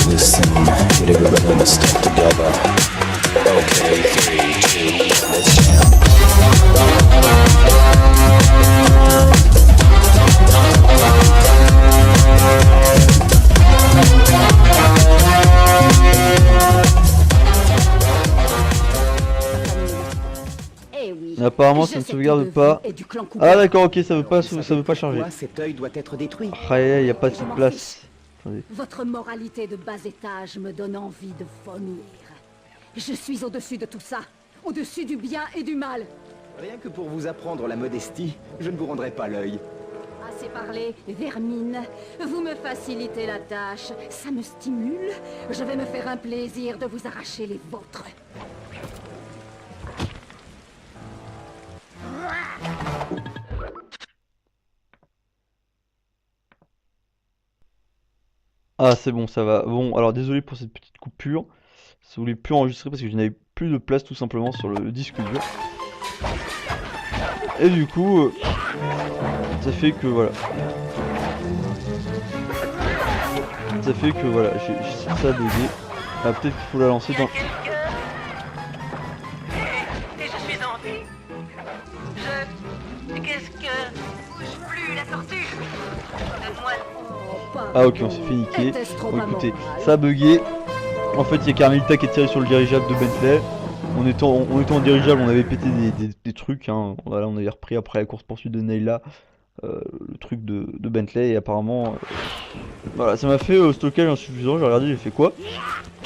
listen, get a rhythm and step together. Okay, 3, 2, 1, let's jam. Eh oui. Apparemment ça ne sauvegarde pas. Ah d'accord, ok, ça veut pas charger. Cet œil doit être détruit. Ah il y a pas de place. Attendez. Votre moralité de bas étage me donne envie de vomir. Je suis au-dessus de tout ça. Au-dessus du bien et du mal. Rien que pour vous apprendre la modestie, je ne vous rendrai pas l'œil. Assez parlé, vermine. Vous me facilitez la tâche. Ça me stimule. Je vais me faire un plaisir de vous arracher les vôtres. Ah c'est bon, ça va. Bon, alors désolé pour cette petite coupure. Ça voulait plus enregistrer parce que je n'avais plus de place tout simplement sur le disque dur. Et du coup, ça fait que voilà. Ça fait que voilà, ça a bugué. Ah, peut-être qu'il faut la lancer dans... Et je suis en vie. Qu'est-ce que... Bouge plus la tortue. Donne-moi... Ah ok, on s'est fait niquer. Bon, écoutez, ça a bugué. En fait, il y a Carmelita qui est tiré sur le dirigeable de Bentley. On était en dirigeable, on avait pété des trucs. Hein. Voilà, on avait repris après la course-poursuite de Nayla le truc de Bentley. Et apparemment, voilà, ça m'a fait stockage insuffisant. J'ai regardé, j'ai fait quoi?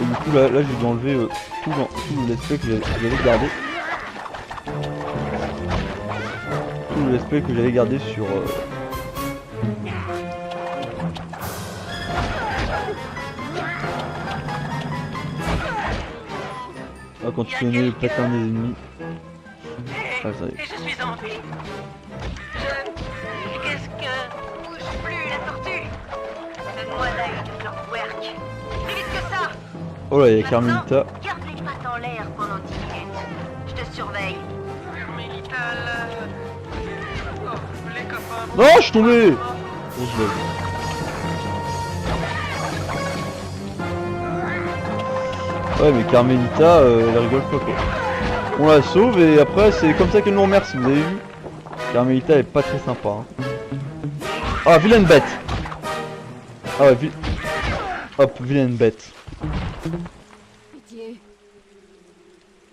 Et du coup, là j'ai dû enlever tout le let's play que j'avais gardé. Tout le let's play que j'avais gardé sur... Ah, quand tu connais le patin des ennemis. Ah, ça y est. Et je suis en vie. Qu'est-ce que... Bouge plus la tortue. Donne-moi l'œil de clockwork. Plus vite que ça. Oh là, il y a Carmelita. Garde les pattes en l'air pendant 10 minutes. Je te surveille. Carmelita, là... Oh, les copains... Non, je suis tombé. Bon, je l'ai. Ouais, mais Carmelita, elle rigole pas quoi. On la sauve et après c'est comme ça qu'elle nous remercie, vous avez vu? Carmelita est pas très sympa. Hein. Ah, vilaine bête. Ah ouais, hop, vilaine bête. Pitié.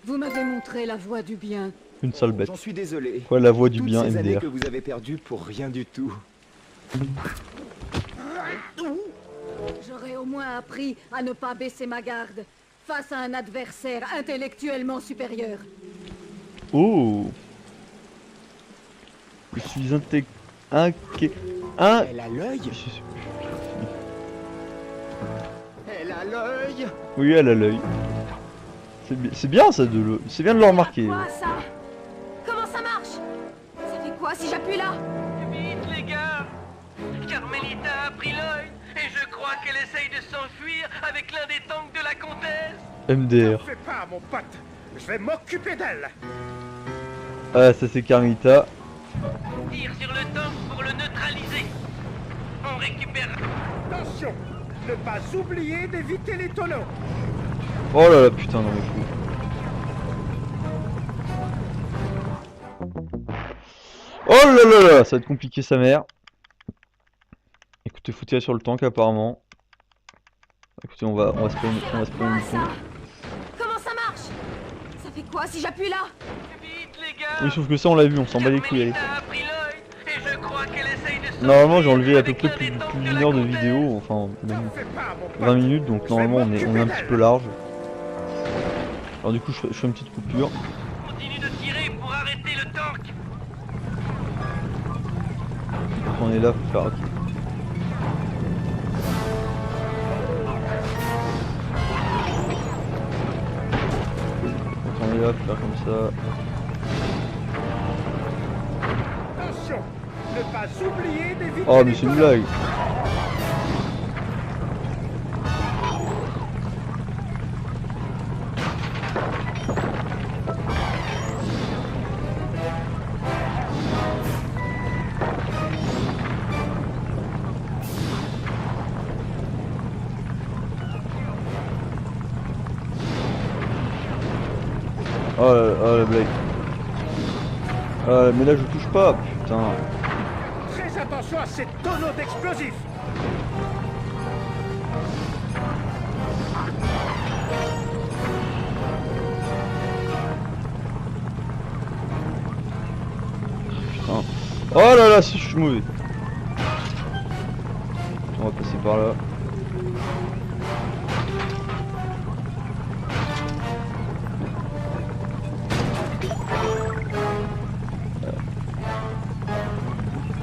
Vous m'avez montré la voie du bien. Une sale bête. J'en suis désolé. Quoi, la voix du Toutes bien, ces années MDR. que vous avez perdu pour rien du tout. J'aurais au moins appris à ne pas baisser ma garde face à un adversaire intellectuellement supérieur. Oh. Je suis Elle a l'œil. Elle a l'œil. Oui, elle a l'œil. C'est bien ça c'est bien de le remarquer. Quoi ça? Comment ça marche? Ça fait quoi si j'appuie là? Vite les gars. Carmelita a pris l'œil. Et je crois qu'elle essaye de s'enfuir avec l'un des tanks de la comtesse. MDR. Fais pas, mon pote. Je vais m'occuper d'elle. Ah, ça c'est Carmelita. Tire sur le tank pour le neutraliser. On récupère... Attention, ne pas oublier d'éviter les tonneaux. Oh là là, putain, non mais fou. Oh là là là, ça va être compliqué sa mère. Écoutez, faut tirer sur le tank apparemment. Écoutez, on va spawner Quoi une ça? con. Comment ça marche? Ça fait quoi si j'appuie là? Vite les gars. Oui, sauf que ça on l'a vu, on s'en bat les couilles, allez. Carmelita a pris l'œil. Et je crois qu'elle essaye de s'enfuir Normalement j'ai enlevé à peu avec près l'un plus des tanks d'une de la heure de comtesse. vidéo, enfin même Fais pas, mon pote. 20 minutes, donc normalement on est un petit peu large. Alors du coup je fais une petite coupure. Continue de tirer pour arrêter le tank. Donc on est là pour faire... ok. Donc on est là pour faire comme ça. Attention, ne pas oublier d'éviter Oh mais les c'est une tonneaux. blague. Oh la blague. Mais là je touche pas, putain. Très attention à ces tonneaux d'explosifs. Putain. Oh là là, si je suis mauvais. On va passer par là.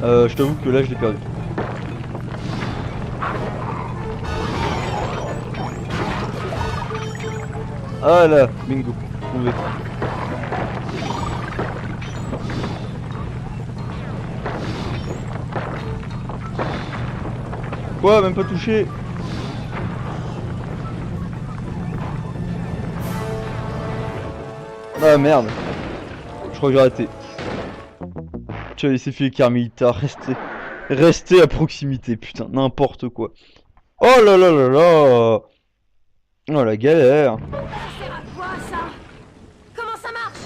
Je t'avoue que là je l'ai perdu. Ah là, bingo, trouvé. Quoi, même pas touché? Ah merde. Je crois que j'ai arrêté. Tu as laissé filer Carmelita, restez à proximité, putain, n'importe quoi. Oh là là là là. Oh la galère. Ça sert à quoi ça? Comment ça marche?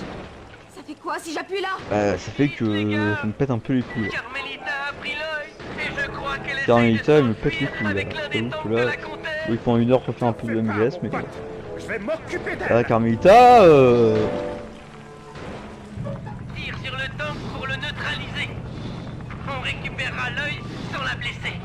Ça fait quoi si j'appuie là? Ça fait que ça me pète un peu les couilles. Carmelita a pris l'œil et je crois qu'elle essaye Carmelita, elle de me pète les s'enfuir couilles là. avec l'un des J'avoue tanks que de là, la comtesse. oui, pendant une heure, faut faire un peu de MGS, mais... Je vais m'occuper Ah, d'elle. Carmelita, Tire sur le tank pour le neutraliser. On récupérera l'œil sans la blesser.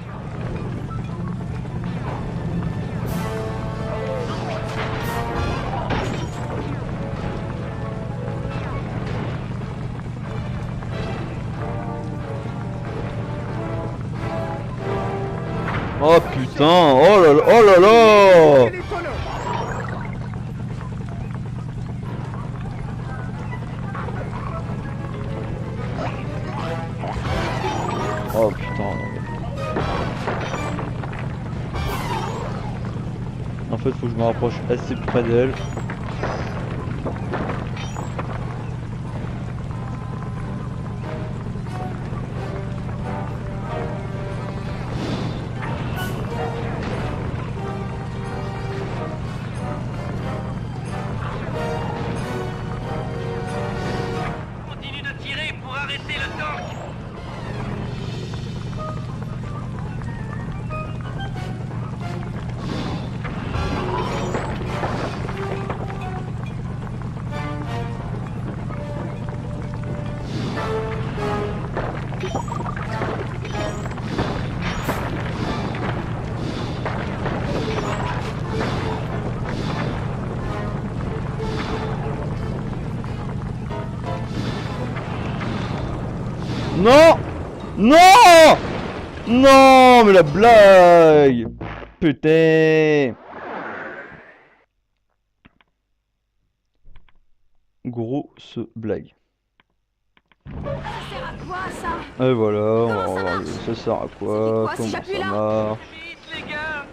oh putain, oh là là, oh là là. Et les tonneaux. Oh putain, non. En fait, faut que je me rapproche assez près d'elle. Continue de tirer pour arrêter le tank. Non! Non! Non, mais la blague! Putain! Grosse blague. Ça sert à quoi ça? Et voilà, on va Comment ça voir marche? ça sert à Ça fait quoi, quoi si comment j'appuie ça là? marche. Vite les gars.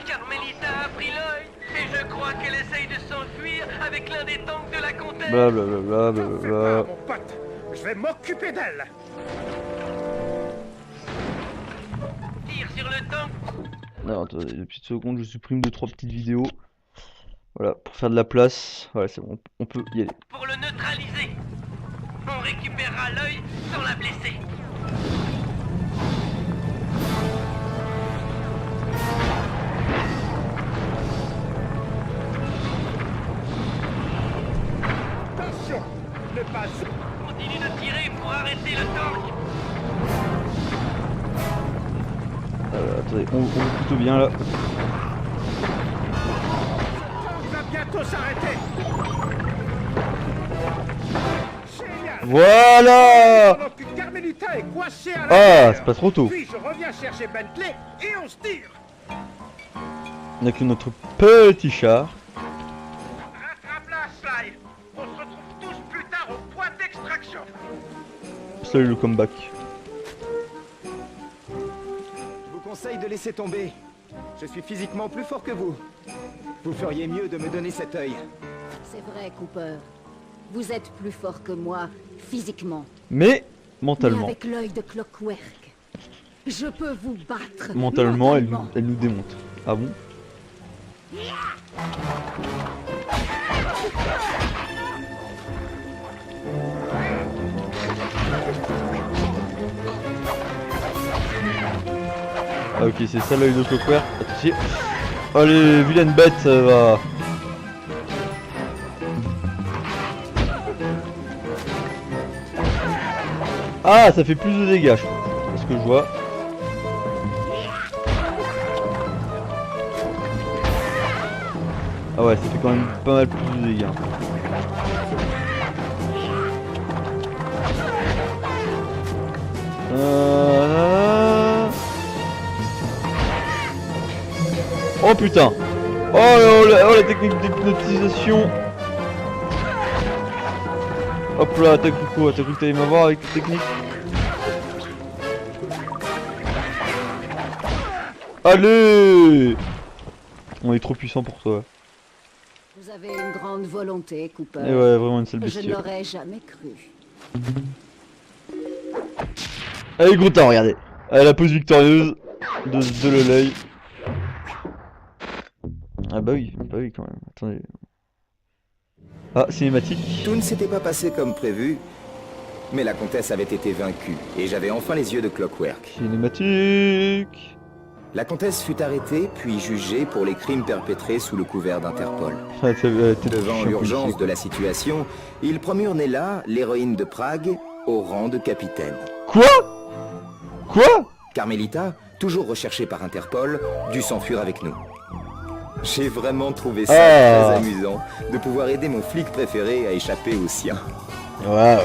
Carmelita a pris l'œil et je crois qu'elle essaye de s'enfuir avec l'un des tanks de la comtesse. Blablabla, T'en fais blablabla. pas, mon pote. Je vais m'occuper d'elle. Tire sur le tank. Alors attendez, 2 petites secondes, je supprime 2-3 petites vidéos. Voilà, pour faire de la place. Voilà, c'est bon, on peut y aller. Pour le neutraliser. On récupérera l'œil sans la blesser. Attention, ne pas Continue de tirer pour arrêter le tank. Attendez, on voit plutôt bien là. va bientôt s'arrêter. Génial. Voilà! Pendant que Carmelita est coincée à Ah, l'intérieur. c'est pas trop tôt. Puis je reviens chercher Bentley et on se tire. On a que notre petit char. Rattrape-la, Sly. On se retrouve tous plus tard au point d'extraction. Salut le comeback. Je vous conseille de laisser tomber. Je suis physiquement plus fort que vous. Vous feriez mieux de me donner cet œil. C'est vrai, Cooper. Vous êtes plus fort que moi, physiquement. Mais Mais mentalement. avec l'œil de Clockwork, je peux vous battre. Mentalement, elle mentalement. nous démonte. Ah bon? Ah ok, c'est ça l'œil de Clockwork. Attention. Allez, vilaine bête, ça va. Ah, ça fait plus de dégâts, je crois. C'est ce que je vois. Ah ouais, ça fait quand même pas mal plus de dégâts. Oh putain. Oh la technique d'hypnotisation. Hop là, t'as cru quoi? T'as cru que t'allais m'avoir avec cette technique? Allez! On est trop puissant pour toi. Vous avez une grande volonté, Cooper. Et ouais, vraiment une sale Je bestiole. ne l'aurais jamais cru. Allez, gros temps, regardez. Allez, la pose victorieuse de l'œil. Ah bah oui quand même. Attendez. Ah, cinématique. Tout ne s'était pas passé comme prévu, mais la comtesse avait été vaincue, et j'avais enfin les yeux de Clockwork. Cinématique. La comtesse fut arrêtée, puis jugée pour les crimes perpétrés sous le couvert d'Interpol. Ah, Devant l'urgence de la situation, ils promurent Nella, l'héroïne de Prague, au rang de capitaine. Quoi? Quoi? Carmelita, toujours recherchée par Interpol, dut s'enfuir avec nous. J'ai vraiment trouvé ça très amusant de pouvoir aider mon flic préféré à échapper au sien. Waouh.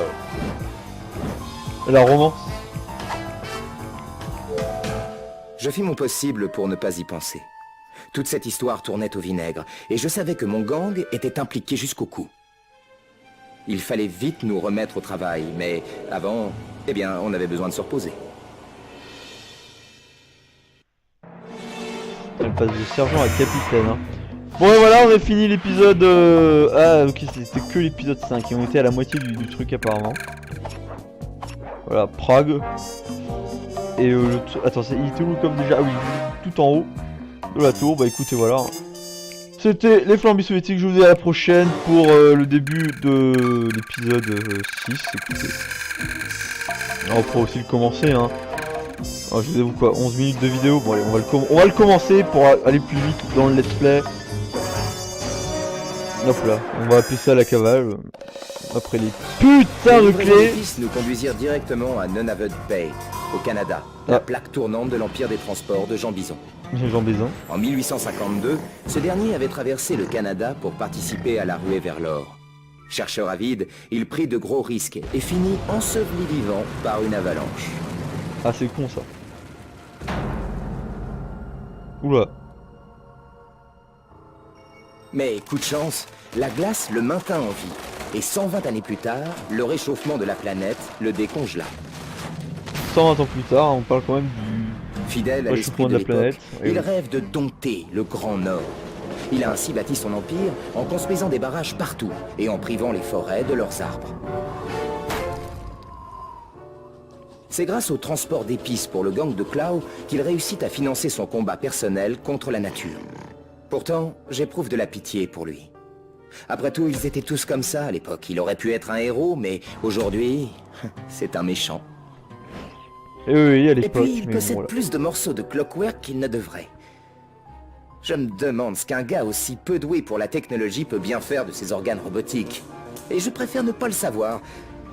La romance. Je fis mon possible pour ne pas y penser. Toute cette histoire tournait au vinaigre, et je savais que mon gang était impliqué jusqu'au cou. Il fallait vite nous remettre au travail, mais avant, eh bien, on avait besoin de se reposer. Elle passe de sergent à capitaine. Hein. Bon et voilà, on a fini l'épisode... Ah ok, c'était que l'épisode 5, et on était à la moitié du truc apparemment. Voilà, Prague. Et attends, il était où comme déjà? Ah oui, tout en haut de la tour. Bah écoutez, voilà. C'était les Flambeaux Soviétiques, je vous dis à la prochaine pour le début de l'épisode 6, écoutez. On pourra aussi le commencer, hein. Alors, je vous avoue quoi, 11 minutes de vidéo, bon allez, on va le commencer pour aller plus vite dans le let's play. Hop là, on va appeler ça la cavale. Après les putains de clés. Les nous conduisirent directement à Nunavut Bay, au Canada, la plaque tournante de l'Empire des Transports de Jean Bison. Jean Bison. En 1852, ce dernier avait traversé le Canada pour participer à la ruée vers l'or. Chercheur avide, il prit de gros risques et finit enseveli vivant par une avalanche. Ah c'est con ça. Oula. Mais coup de chance, la glace le maintint en vie. Et 120 années plus tard, le réchauffement de la planète le décongela. 120 ans plus tard, on parle quand même du Fidèle à l'esprit de l'époque, il rêve de dompter le Grand Nord. Il a ainsi bâti son empire en construisant des barrages partout et en privant les forêts de leurs arbres. C'est grâce au transport d'épices pour le gang de Clow qu'il réussit à financer son combat personnel contre la nature. Pourtant, j'éprouve de la pitié pour lui. Après tout, ils étaient tous comme ça à l'époque. Il aurait pu être un héros, mais aujourd'hui, c'est un méchant. Et oui, à l'époque. Et puis, il possède plus de morceaux de Clockwork qu'il ne devrait. Je me demande ce qu'un gars aussi peu doué pour la technologie peut bien faire de ses organes robotiques. Et je préfère ne pas le savoir.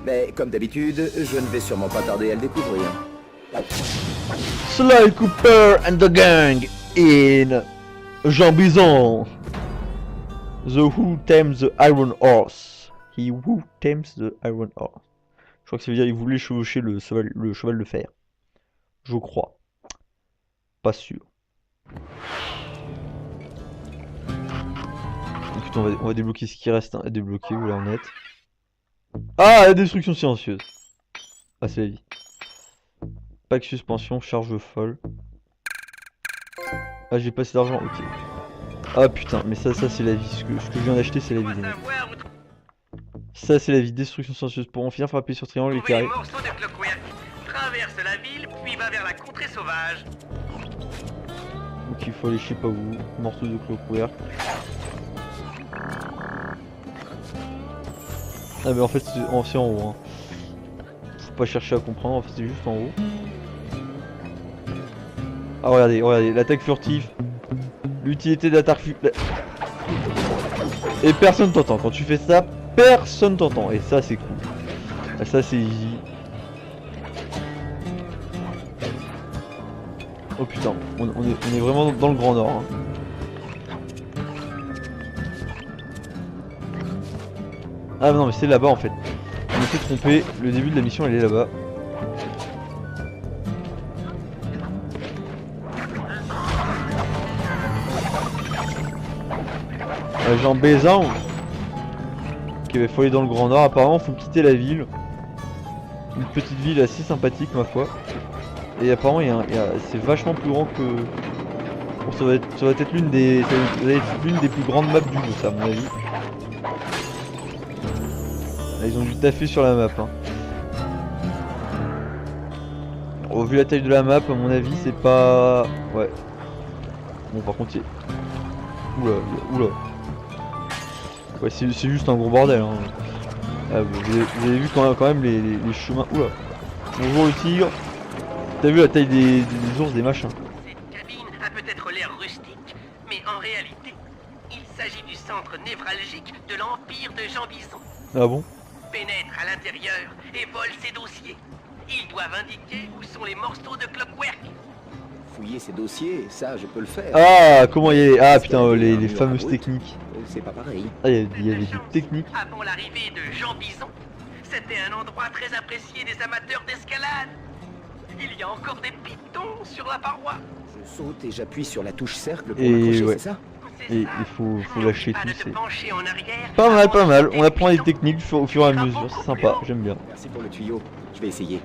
Mais comme d'habitude, je ne vais sûrement pas tarder à le découvrir. Sly Cooper and the gang in Jean Bison. The Who Tames the Iron Horse. He Who Tames the Iron Horse. Je crois que ça veut dire qu'il voulait chevaucher le cheval de fer. Je crois. Pas sûr. Écoute, on va débloquer ce qui reste à débloquer, où là on est. Ah, la destruction silencieuse. Ah, c'est la vie. Pack suspension, charge folle. Ah, j'ai pas assez d'argent, ok. Ah putain, mais ça c'est la vie. Ce que je viens d'acheter, c'est la vie. Ça c'est la vie. Destruction silencieuse. Pour en finir, faut appuyer sur triangle et carré. Morceau de Clockwork traverse la ville, puis va vers la contrée sauvage. Donc il faut aller, je sais pas où. Morceau de Clockwork. Ah mais en fait c'est en haut hein. Faut pas chercher à comprendre, en fait c'est juste en haut. Ah regardez, regardez, l'attaque furtive. L'utilité d'attaque furtive. Et personne t'entend. Quand tu fais ça, personne t'entend. Et ça c'est cool. Et ça c'est easy. Oh putain, on est vraiment dans le Grand Nord. Hein. Ah non mais c'est là-bas en fait. On s'est trompé, le début de la mission elle est là-bas. Jean Bézin qui avait follé dans le Grand Nord, apparemment faut quitter la ville. Une petite ville assez sympathique ma foi. Et apparemment c'est vachement plus grand que... Bon, ça va être l'une des plus grandes maps du jeu ça à mon avis. Là, ils ont dû taffer sur la map hein. Oh, vu la taille de la map à mon avis c'est pas... Ouais. Bon par contre oula, oula. Ouais c'est juste un gros bordel hein. Ah, vous avez vu quand même les chemins... Oula. Bonjour le tigre. T'as vu la taille des ours, des machins. Cette cabine a peut-être l'air rustique, mais en réalité, il s'agit du centre névralgique de l'empire de Jean Bison. Ah bon? Pénètre à l'intérieur et vole ses dossiers. Ils doivent indiquer où sont les morceaux de Clockwork. Fouiller ces dossiers, ça je peux le faire. Ah comment il y a... Ah putain les fameuses techniques. C'est pas pareil. Ah il y avait des techniques. Avant l'arrivée de Jean Bison, c'était un endroit très apprécié des amateurs d'escalade. Il y a encore des pitons sur la paroi. Je saute et j'appuie sur la touche cercle pour Et m'accrocher, ouais. c'est ça? Et il faut lâcher tout, c'est... Pas mal, Pas mal, on apprend les techniques au fur et à mesure, c'est sympa, j'aime bien. Merci pour le tuyau, je vais essayer.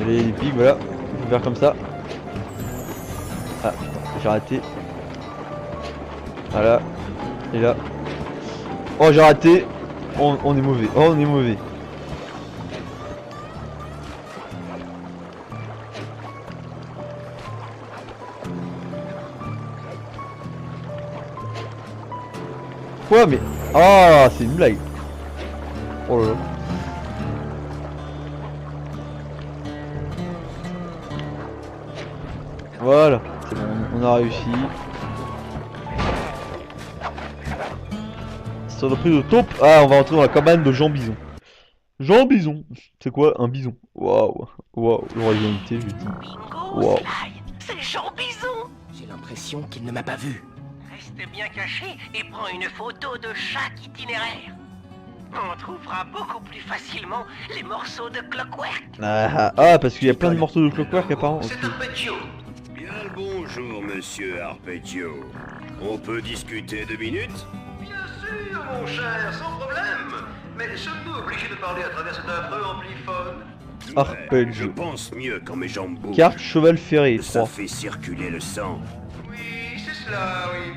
Allez les pics, voilà, on peut faire comme ça. Ah putain, j'ai raté. Voilà, et là. Oh j'ai raté. Oh, on est mauvais, oh on est mauvais. Quoi mais... Ah c'est une blague. Oh là là. Voilà, c'est bon, on a réussi. Sur le prix de taupe. Ah on va rentrer dans la cabane de Jean Bison. Jean Bison. C'est quoi un bison? Waouh. Waouh, l'originalité je dis. Bingo, Sly, c'est Jean Bison. J'ai l'impression qu'il ne m'a pas vu. Reste bien caché et prends une photo de chaque itinéraire. On trouvera beaucoup plus facilement les morceaux de Clockwork. Ah parce qu'il y a plein de morceaux de Clockwork apparemment. C'est Arpeggio. Bien le bonjour, monsieur Arpeggio. On peut discuter 2 minutes? Bien sûr, mon cher, sans problème. Mais sommes-nous obligés de parler à travers cet affreux ampliphone? Arpeggio. Je pense mieux quand mes jambes bougent. Carte cheval ferré Ça 3. fait circuler le sang. Oui, c'est cela, oui.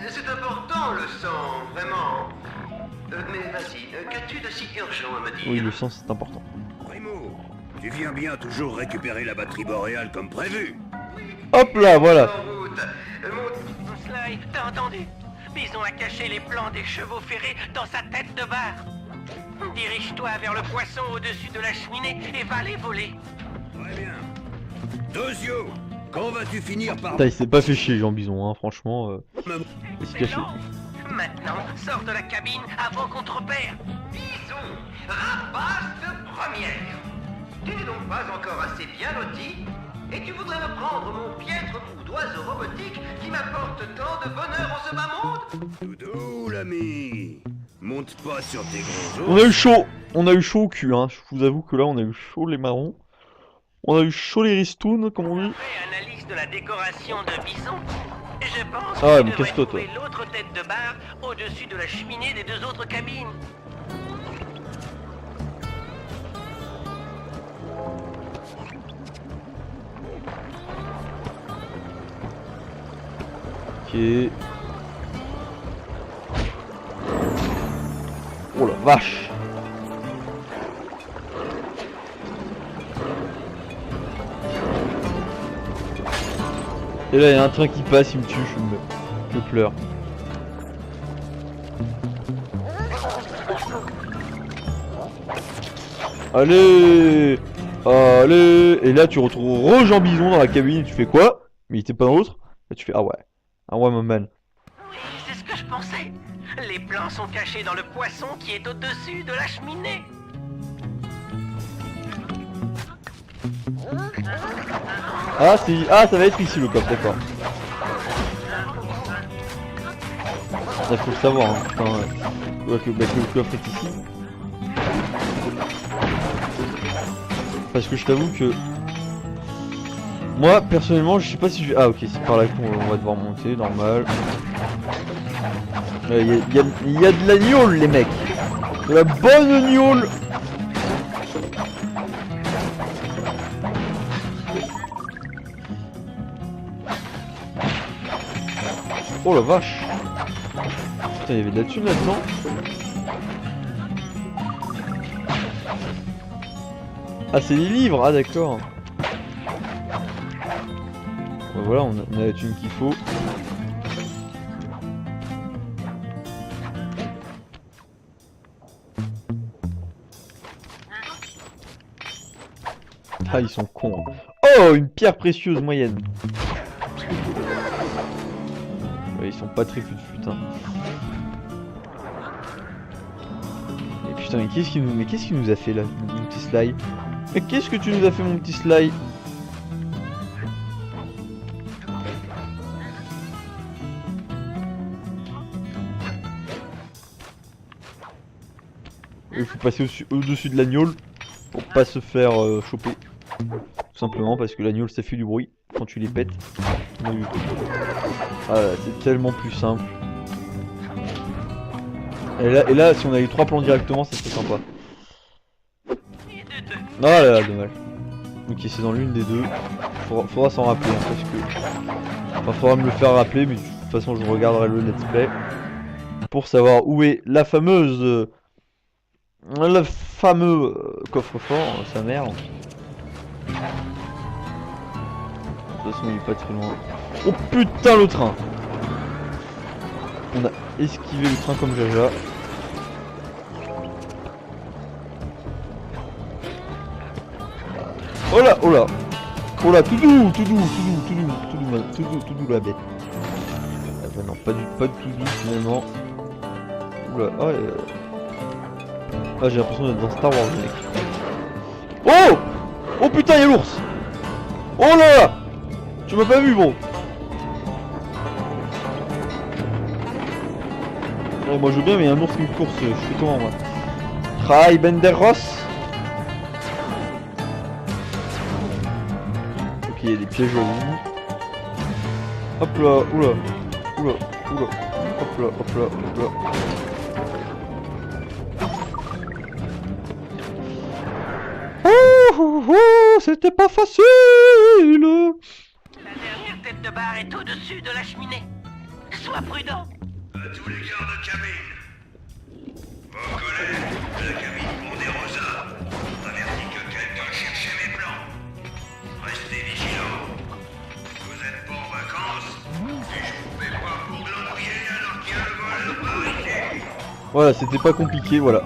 C'est important, le sang, vraiment. Mais vas-y, qu'as-tu de si urgent à me dire? Oui le sang c'est important. Primo, tu viens bien toujours récupérer la batterie boréale comme prévu? Hop là voilà. En route. Sly, t'as entendu? Bison a caché les plans des chevaux ferrés dans sa tête de barre. Dirige-toi vers le poisson au-dessus de la cheminée et va les voler. Très bien. Dozio, quand vas-tu finir par... Putain il s'est pas fait chier Jean Bison hein franchement. Il s'est caché. Maintenant, sors de la cabine avant qu'on te repère. Bison, rapace de première. Tu n'es donc pas encore assez bien loti et tu voudrais me prendre mon piètre bout d'oiseau robotique qui m'apporte tant de bonheur en ce bas monde? Doudou, l'ami. Monte pas sur tes gros os. On a eu chaud. On a eu chaud au cul hein. Je vous avoue que là on a eu chaud les marrons. On a eu chaud les ristounes comme on dit. Après analyse de la décoration de Bison, je pense Ah, que mais tu devrais casse-toi, trouver toi. l'autre tête de barre au-dessus de la cheminée des 2 autres cabines. Ok. Oh la vache. Et là il y a un train qui passe, il me tue, je pleure. Allez. Allez. Et là tu retrouves Jean Bison dans la cabine, tu fais quoi? Mais il était pas dans l'autre? Là tu fais ah ouais mon man. Oui, c'est ce que je pensais. Les plans sont cachés dans le poisson qui est au-dessus de la cheminée. Ah ça va être ici le coffre, d'accord. Il faut le savoir, hein, putain. Que le coffre est ici. Parce que je t'avoue que moi personnellement je sais pas si je vais... Ah ok, c'est par là qu'on va devoir monter, normal. Il y a de la gnôle les mecs. De la bonne gnôle. Oh la vache. Putain, il y avait de la thune là-dedans. Ah c'est des livres, ah d'accord. Bah, voilà, on a la thune qu'il faut. Ah ils sont cons. Oh une pierre précieuse moyenne. Ouais, ils sont pas très fut hein. Et putain mais qu'est-ce qu'il nous a fait là, mon petit Sly? Mais qu'est-ce que tu nous as fait mon petit Sly? Il faut passer au-dessus de l'agneau pour pas se faire choper. Tout simplement parce que l'agneau ça fait du bruit quand tu les pètes. Ah c'est tellement plus simple. Et là si on a eu 3 plans directement ça serait sympa. Ah là là dommage. Ok c'est dans l'une des deux. Faudra s'en rappeler hein, parce que... Enfin faudra me le faire rappeler mais de toute façon je regarderai le let's play. Pour savoir où est la fameuse... Le fameux coffre-fort, sa mère. De toute façon il est pas très loin. Oh putain le train. On a esquivé le train comme Jaja. Oh là, oh là. Oh là, tout doux la bête. Ah bah non, pas du tout doux finalement. Oula, oh ah j'ai l'impression d'être dans Star Wars mec. Oh! Oh putain y'a l'ours! Oh là! Tu m'as pas vu gros! Ouais, moi je veux bien mais y'a un ours qui me course, je fais comment moi? Rai Benderos! Ok y'a des pièges à vous. Hop là, oula, hop là. C'était pas facile. La dernière tête de barre est au-dessus de la cheminée. Sois prudent. À tous les gardes de cabine. Vos collègues de la cabine Ponderosa ont averti que quelqu'un cherchait mes plans. Restez vigilants. Vous êtes pas en vacances et je vous fais pas pour glandouiller alors qu'il y a le vol par ici. Voilà, c'était pas compliqué, voilà.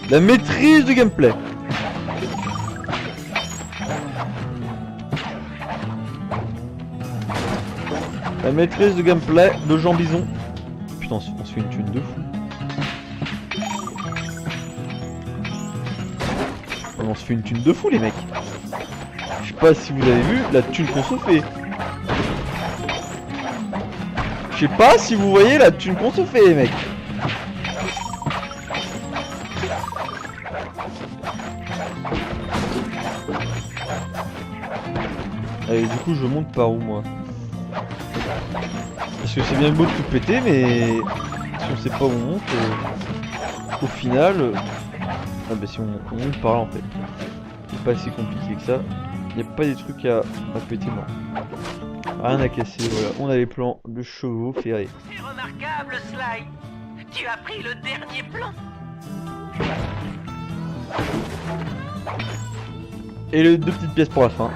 La maîtrise du gameplay. La maîtrise de gameplay de Jean Bison. Putain, on se fait une thune de fou. On se fait une thune de fou les mecs. Je sais pas si vous avez vu la thune qu'on se fait. Je sais pas si vous voyez la thune qu'on se fait les mecs. Allez, du coup je monte par où moi? Parce que c'est bien beau de tout péter, mais si on sait pas où on monte, au final, ah bah si on monte par là en fait, c'est pas si compliqué que ça. Il n'y a pas des trucs à péter moi. Rien à casser, voilà. On a les plans de chevaux ferrés. C'est remarquable, Sly. Tu as pris le dernier plan. Et les 2 petites pièces pour la fin.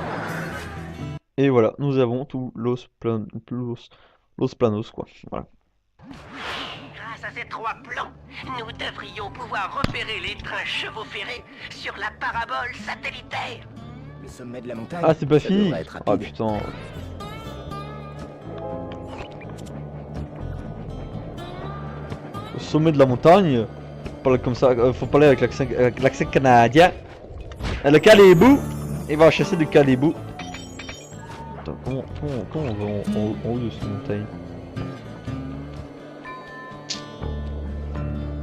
Et voilà, nous avons tout Los Planos quoi. Voilà. Grâce à ces 3 plans, nous devrions pouvoir repérer les trains chevaux ferrés sur la parabole satellitaire. Le sommet de la montagne. Ah, c'est pas ça fini. devrait être Ah rapide. putain. Au sommet de la montagne. Parle comme ça, faut parler avec l'accent canadien. Le calébou. Il va chasser du calébou. Attends, comment on va en haut de cette montagne?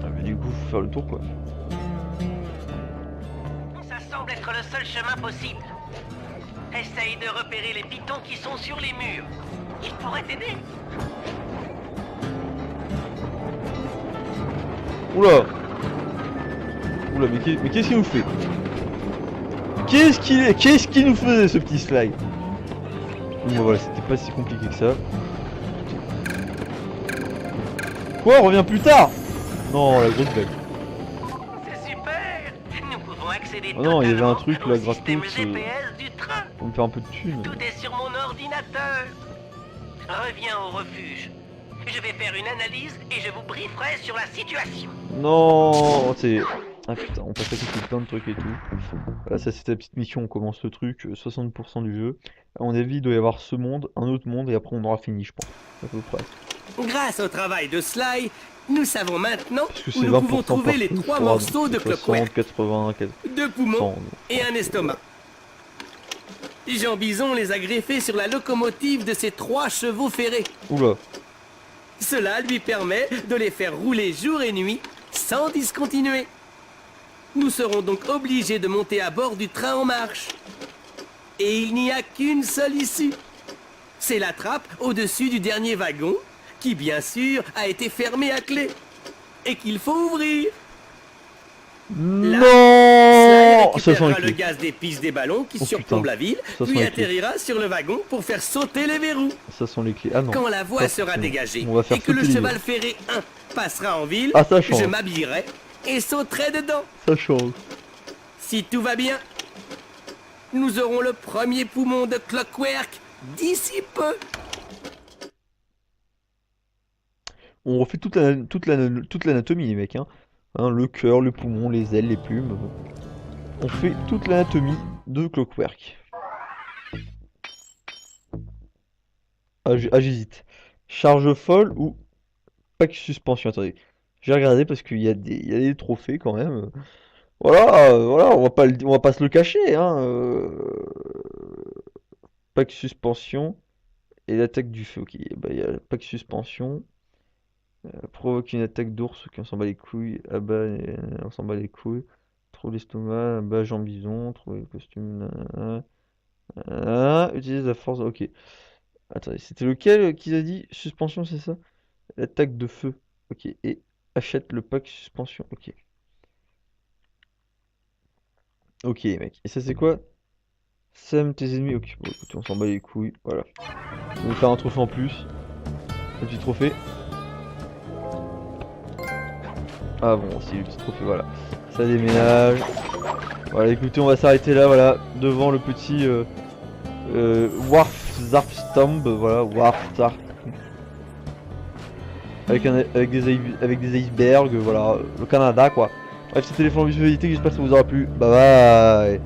Ah, mais du coup, faut faire le tour quoi. Ça semble être le seul chemin possible. Essaye de repérer les pitons qui sont sur les murs. Ils pourraient t'aider. Oula. Oula, mais qu'est-ce qu'il nous fait? Qu'est-ce qu'il nous faisait ce petit slide? Bon voilà, c'était pas si compliqué que ça. Quoi, on revient plus tard? Non, la grosse blague. C'est super. Nous pouvons accéder Oh non, il y avait un totalement truc, au là, système gratos, GPS du train. On me fait un peu de thunes. Tout est sur mon ordinateur. Reviens au refuge. Je vais faire une analyse et je vous brieferai sur la situation. Non, c'est... Ah putain, on passe à côté de plein de trucs et tout. Voilà, ça c'était la petite mission, on commence le truc, 60% du jeu. À mon avis, il doit y avoir ce monde, un autre monde, et après on aura fini, je pense. À peu près. Grâce au travail de Sly, nous savons maintenant Parce que où c'est nous pouvons 20% trouver par les truc, 3 je crois, morceaux de donc 60, clockwork, 80, 2 poumons 100. et un estomac. Jean Bison les a greffés sur la locomotive de ses 3 chevaux ferrés. Oula. Cela lui permet de les faire rouler jour et nuit sans discontinuer. Nous serons donc obligés de monter à bord du train en marche. Et il n'y a qu'une seule issue. C'est la trappe au-dessus du dernier wagon, qui bien sûr a été fermée à clé. Et qu'il faut ouvrir. Non, Sly ça sent récupérera les le clés. gaz des pistes des ballons qui Oh, surplombent putain. la ville, Ça sent puis les clés. atterrira sur le wagon pour faire sauter les verrous. Ça sent les clés. Ah non. Quand la voie Ça, sera c'est bon. dégagée On va faire et que le sauter les cheval verres. ferré 1 passera en ville, Ah, ça change. je m'habillerai et sauterai dedans. Ça change. Si tout va bien, nous aurons le premier poumon de Clockwork d'ici peu. On refait toute l'anatomie, les mecs. Hein. Le cœur, le poumon, les ailes, les plumes. On fait toute l'anatomie de Clockwork. Ah, j'hésite. Charge folle ou pack suspension? Attendez. J'ai regardé parce qu'il y a des trophées quand même. Voilà, voilà, on va pas se le cacher. Hein. Pack suspension et l'attaque du feu. Ok, bah, il y a le pack suspension. Provoque une attaque d'ours, qui on s'en bat les couilles, abat, on s'en bat les couilles, trouve l'estomac, abat Jean Bison, trouve le costume, utilise la force, ok. Attendez, c'était lequel qu'ils a dit? Suspension, c'est ça? L'attaque de feu, ok. Et achète le pack suspension, ok. Ok, mec. Et ça, c'est quoi? Sème tes ennemis, ok. Bon, écoutez, on s'en bat les couilles, voilà. On va faire un trophée en plus. Un petit trophée. Ah bon, c'est le petit trophée, voilà. Ça déménage. Voilà, écoutez, on va s'arrêter là, voilà, devant le petit Warfstarp, voilà, Warfstarp. Avec des icebergs, voilà, le Canada, quoi. Bref, c'était les flammes de visualité, j'espère que ça vous aura plu. Bye bye.